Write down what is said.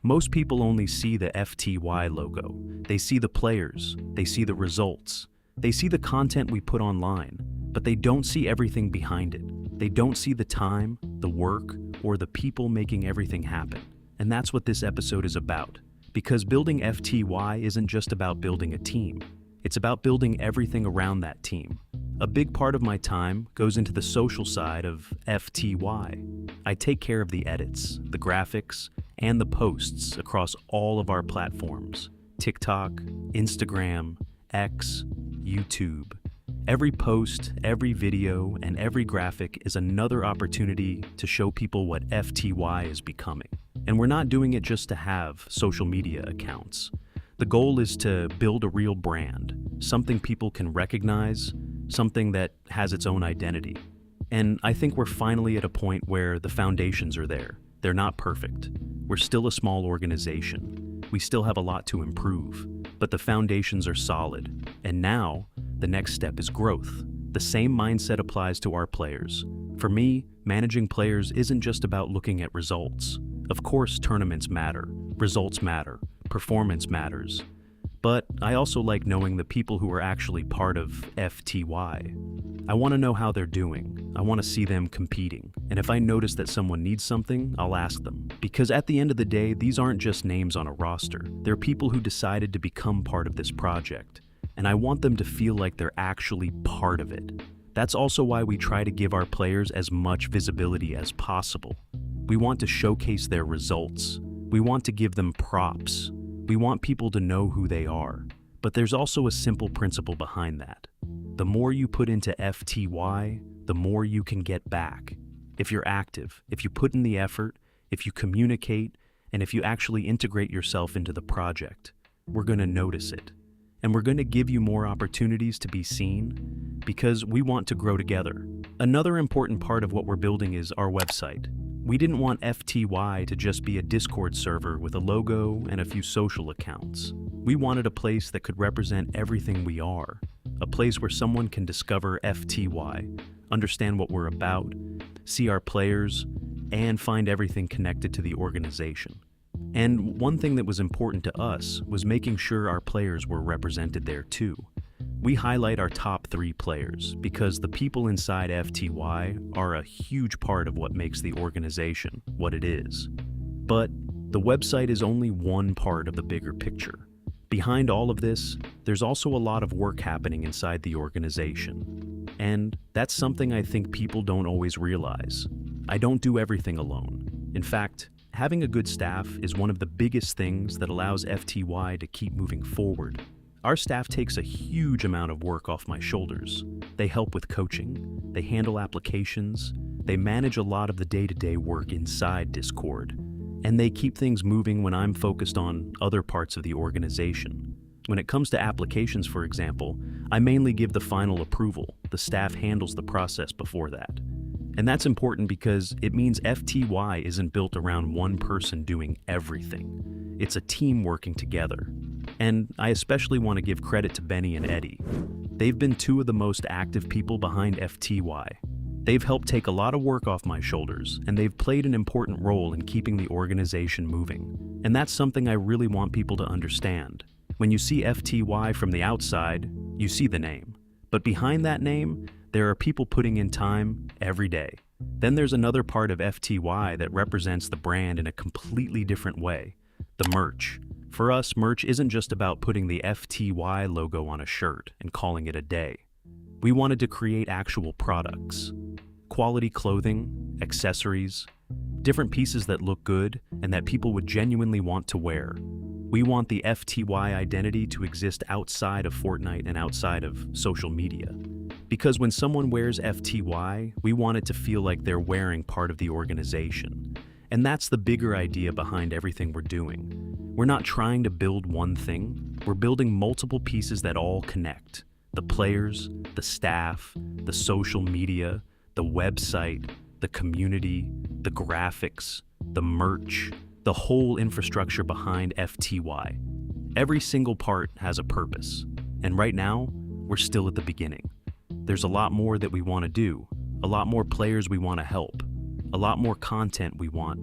Most people only see the FTY logo. They see the players, they see the results, they see the content we put online, but they don't see everything behind it. They don't see the time, the work, or the people making everything happen. And that's what this episode is about. Because building FTY isn't just about building a team. It's about building everything around that team. A big part of my time goes into the social side of FTY. I take care of the edits, the graphics, and the posts across all of our platforms: TikTok, Instagram, X, YouTube. Every post, every video, and every graphic is another opportunity to show people what FTY is becoming. And we're not doing it just to have social media accounts. The goal is to build a real brand, something people can recognize, something that has its own identity. And I think we're finally at a point where the foundations are there. They're not perfect. We're still a small organization. We still have a lot to improve, but the foundations are solid. And now, the next step is growth. The same mindset applies to our players. For me, managing players isn't just about looking at results. Of course, tournaments matter, results matter, performance matters. But I also like knowing the people who are actually part of FTY. I want to know how they're doing. I want to see them competing. And if I notice that someone needs something, I'll ask them. Because at the end of the day, these aren't just names on a roster. They're people who decided to become part of this project. And I want them to feel like they're actually part of it. That's also why we try to give our players as much visibility as possible. We want to showcase their results. We want to give them props. We want people to know who they are. But there's also a simple principle behind that. The more you put into FTY, the more you can get back. If you're active, if you put in the effort, if you communicate, and if you actually integrate yourself into the project, we're going to notice it. And we're going to give you more opportunities to be seen because we want to grow together. Another important part of what we're building is our website. We didn't want FTY to just be a Discord server with a logo and a few social accounts. We wanted a place that could represent everything we are, a place where someone can discover FTY, understand what we're about, see our players, and find everything connected to the organization. And one thing that was important to us was making sure our players were represented there too. We highlight our top 3 players because the people inside FTY are a huge part of what makes the organization what it is. But the website is only one part of the bigger picture. Behind all of this, there's also a lot of work happening inside the organization. And that's something I think people don't always realize. I don't do everything alone. In fact, having a good staff is one of the biggest things that allows FTY to keep moving forward. Our staff takes a huge amount of work off my shoulders. They help with coaching, they handle applications, they manage a lot of the day-to-day work inside Discord, and they keep things moving when I'm focused on other parts of the organization. When it comes to applications, for example, I mainly give the final approval. The staff handles the process before that. And that's important because it means FTY isn't built around one person doing everything. It's a team working together. And I especially want to give credit to Benny and Eddy. They've been 2 of the most active people behind FTY. They've helped take a lot of work off my shoulders, and they've played an important role in keeping the organization moving. And that's something I really want people to understand. When you see FTY from the outside, you see the name. But behind that name, there are people putting in time every day. Then there's another part of FTY that represents the brand in a completely different way: the merch. For us, merch isn't just about putting the FTY logo on a shirt and calling it a day. We wanted to create actual products. Quality clothing, accessories, different pieces that look good and that people would genuinely want to wear. We want the FTY identity to exist outside of Fortnite and outside of social media. Because when someone wears FTY, we want it to feel like they're wearing part of the organization. And that's the bigger idea behind everything we're doing. We're not trying to build one thing, we're building multiple pieces that all connect. The players, the staff, the social media, the website, the community, the graphics, the merch, the whole infrastructure behind FTY. Every single part has a purpose. And right now, we're still at the beginning. There's a lot more that we want to do, a lot more players we want to help, a lot more content we want,